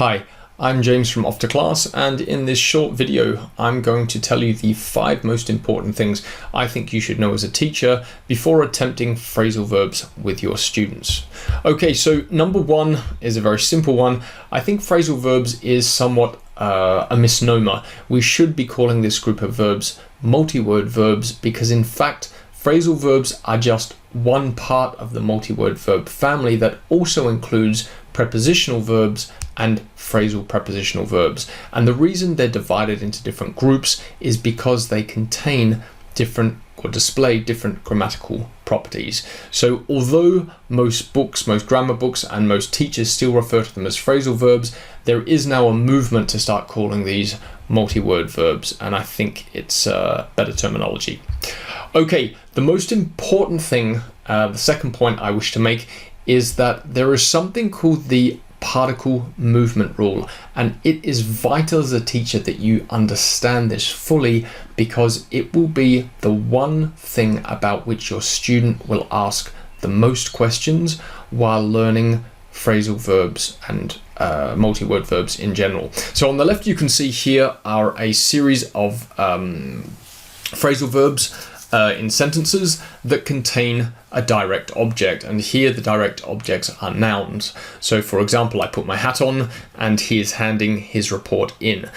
Hi, I'm James from Off to Class, and in this short video I'm going to tell you the 5 most important things I think you should know as a teacher before attempting phrasal verbs with your students. Okay, so number 1 is a very simple one. I think phrasal verbs is somewhat a misnomer. We should be calling this group of verbs multi-word verbs because in fact phrasal verbs are just one part of the multi-word verb family that also includes prepositional verbs and phrasal prepositional verbs. And the reason they're divided into different groups is because they contain different or display different grammatical properties. So although most books, most grammar books and most teachers still refer to them as phrasal verbs, there is now a movement to start calling these multi-word verbs, and I think it's better terminology. Okay, the most important thing, the second point I wish to make is that there is something called the particle movement rule, and it is vital as a teacher that you understand this fully because it will be the one thing about which your student will ask the most questions while learning phrasal verbs and multi-word verbs in general. So on the left you can see here are a series of phrasal verbs in sentences that contain a direct object, and here the direct objects are nouns. So for example, I put my hat on and he is handing his report in.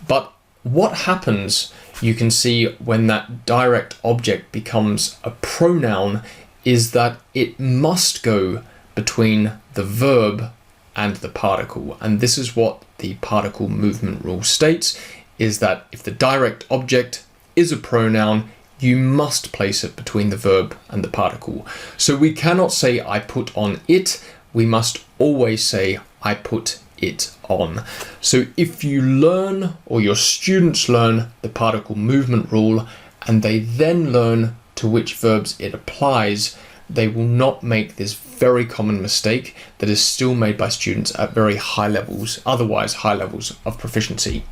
But what happens, you can see, when that direct object becomes a pronoun is that it must go between the verb and the particle, and this is what the particle movement rule states, is that if the direct object is a pronoun, you must place it between the verb and the particle. So we cannot say I put on it, we must always say I put it on. So if you learn, or your students learn, the particle movement rule and they then learn to which verbs it applies, they will not make this very common mistake that is still made by students at very high levels, otherwise high levels of proficiency.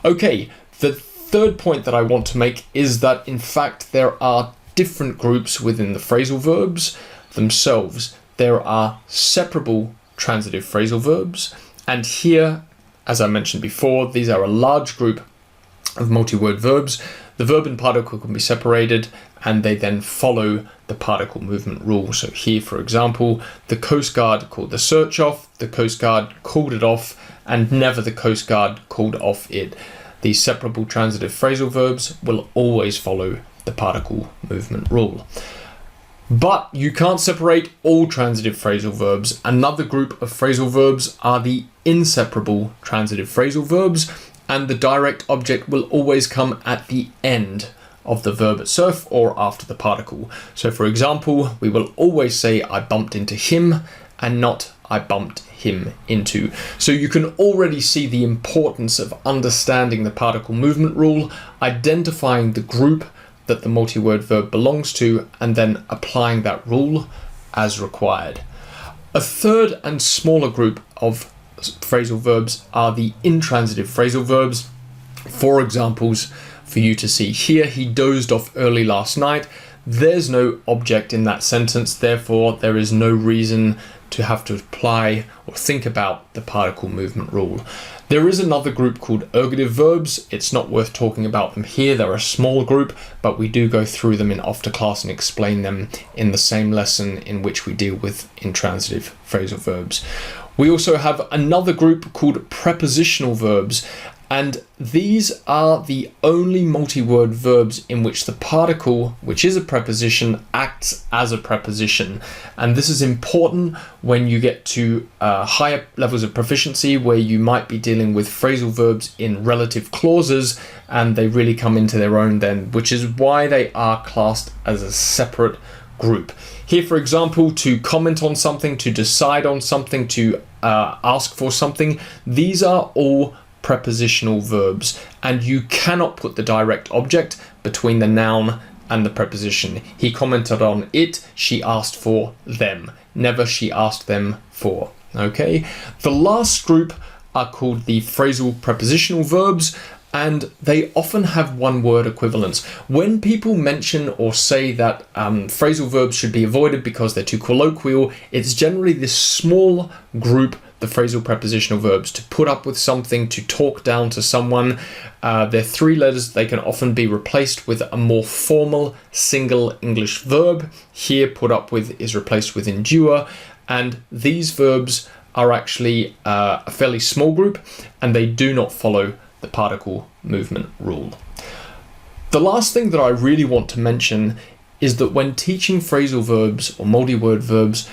Okay, the third point that I want to make is that in fact there are different groups within the phrasal verbs themselves. There are separable transitive phrasal verbs, and here, as I mentioned before, these are a large group of multi-word verbs. The verb and particle can be separated and they then follow the particle movement rule. So here, for example, the Coast Guard called the search off, the Coast Guard called it off, and never the Coast Guard called off it. These separable transitive phrasal verbs will always follow the particle movement rule. But you can't separate all transitive phrasal verbs. Another group of phrasal verbs are the inseparable transitive phrasal verbs, and the direct object will always come at the end of the verb itself or after the particle. So for example, we will always say I bumped into him and not I bumped him into. So you can already see the importance of understanding the particle movement rule, identifying the group that the multi-word verb belongs to, and then applying that rule as required. A third and smaller group of phrasal verbs are the intransitive phrasal verbs. 4 examples for you to see here. He dozed off early last night. There's no object in that sentence, therefore there is no reason to have to apply or think about the particle movement rule. There is another group called ergative verbs. It's not worth talking about them here. They're a small group, but we do go through them in Off to Class and explain them in the same lesson in which we deal with intransitive phrasal verbs. We also have another group called prepositional verbs, and these are the only multi-word verbs in which the particle, which is a preposition, acts as a preposition. And this is important when you get to higher levels of proficiency where you might be dealing with phrasal verbs in relative clauses and they really come into their own then, which is why they are classed as a separate group. Here, for example, to comment on something, to decide on something, to ask for something, these are all prepositional verbs, and you cannot put the direct object between the noun and the preposition. He commented on it, she asked for them, never she asked them for. Okay, the last group are called the phrasal prepositional verbs, and they often have one-word equivalents. When people mention or say that phrasal verbs should be avoided because they're too colloquial, it's generally this small group the phrasal prepositional verbs: to put up with something, to talk down to someone. They're three letters. They can often be replaced with a more formal single English verb. Here, put up with is replaced with endure. And these verbs are actually a fairly small group, and they do not follow the particle movement rule. The last thing that I really want to mention is that when teaching phrasal verbs or multi-word verbs,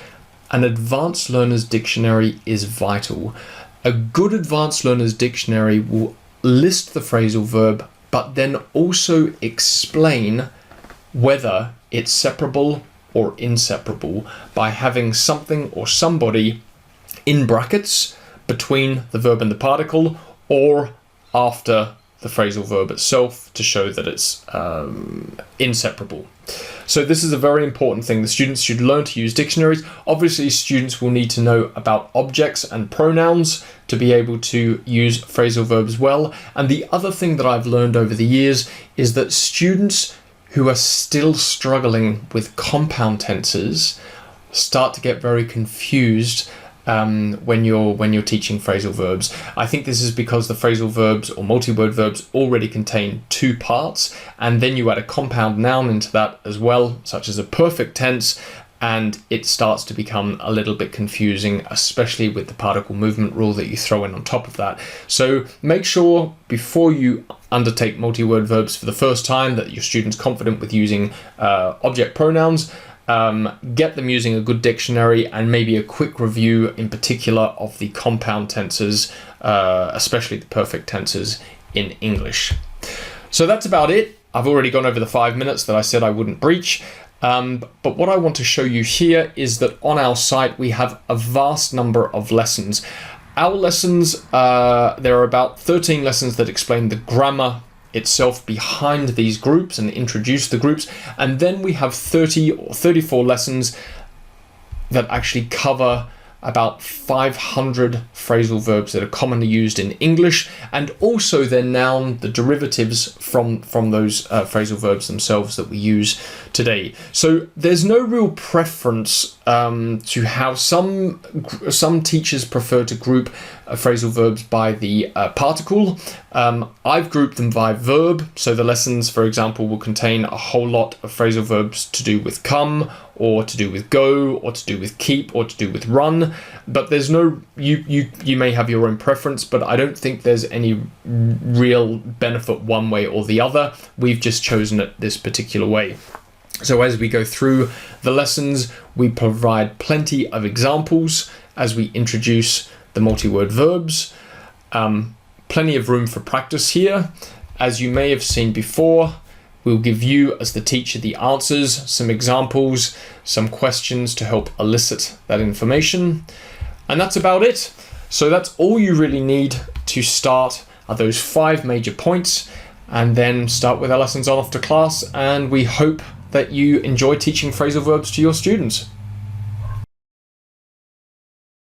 an advanced learner's dictionary is vital. A good advanced learner's dictionary will list the phrasal verb, but then also explain whether it's separable or inseparable by having something or somebody in brackets between the verb and the particle, or after the phrasal verb itself, to show that it's inseparable. So this is a very important thing. The students should learn to use dictionaries. Obviously, students will need to know about objects and pronouns to be able to use phrasal verbs well. And the other thing that I've learned over the years is that students who are still struggling with compound tenses start to get very confused when you're teaching phrasal verbs. I think this is because the phrasal verbs or multi-word verbs already contain two parts, and then you add a compound noun into that as well, such as a perfect tense, and it starts to become a little bit confusing, especially with the particle movement rule that you throw in on top of that. So make sure before you undertake multi-word verbs for the first time that your student's confident with using object pronouns. Get them using a good dictionary, and maybe a quick review in particular of the compound tenses, especially the perfect tenses in English. So that's about it. I've already gone over the 5 minutes that I said I wouldn't breach. But what I want to show you here is that on our site we have a vast number of lessons. Our lessons, there are about 13 lessons that explain the grammar itself behind these groups and introduce the groups, and then we have 30 or 34 lessons that actually cover about 500 phrasal verbs that are commonly used in English, and also their noun, the derivatives from those phrasal verbs themselves that we use today. So there's no real preference to how some teachers prefer to group phrasal verbs by the particle. I've grouped them by verb, so the lessons, for example, will contain a whole lot of phrasal verbs to do with come, or to do with go, or to do with keep, or to do with run. But there's no, you may have your own preference, but I don't think there's any real benefit one way or the other. We've just chosen it this particular way. So as we go through the lessons, we provide plenty of examples as we introduce the multi-word verbs. Plenty of room for practice here. As you may have seen before, we'll give you, as the teacher, the answers, some examples, some questions to help elicit that information. And that's about it. So that's all you really need to start, are those 5 major points, and then start with our lessons on after class. And we hope that you enjoy teaching phrasal verbs to your students.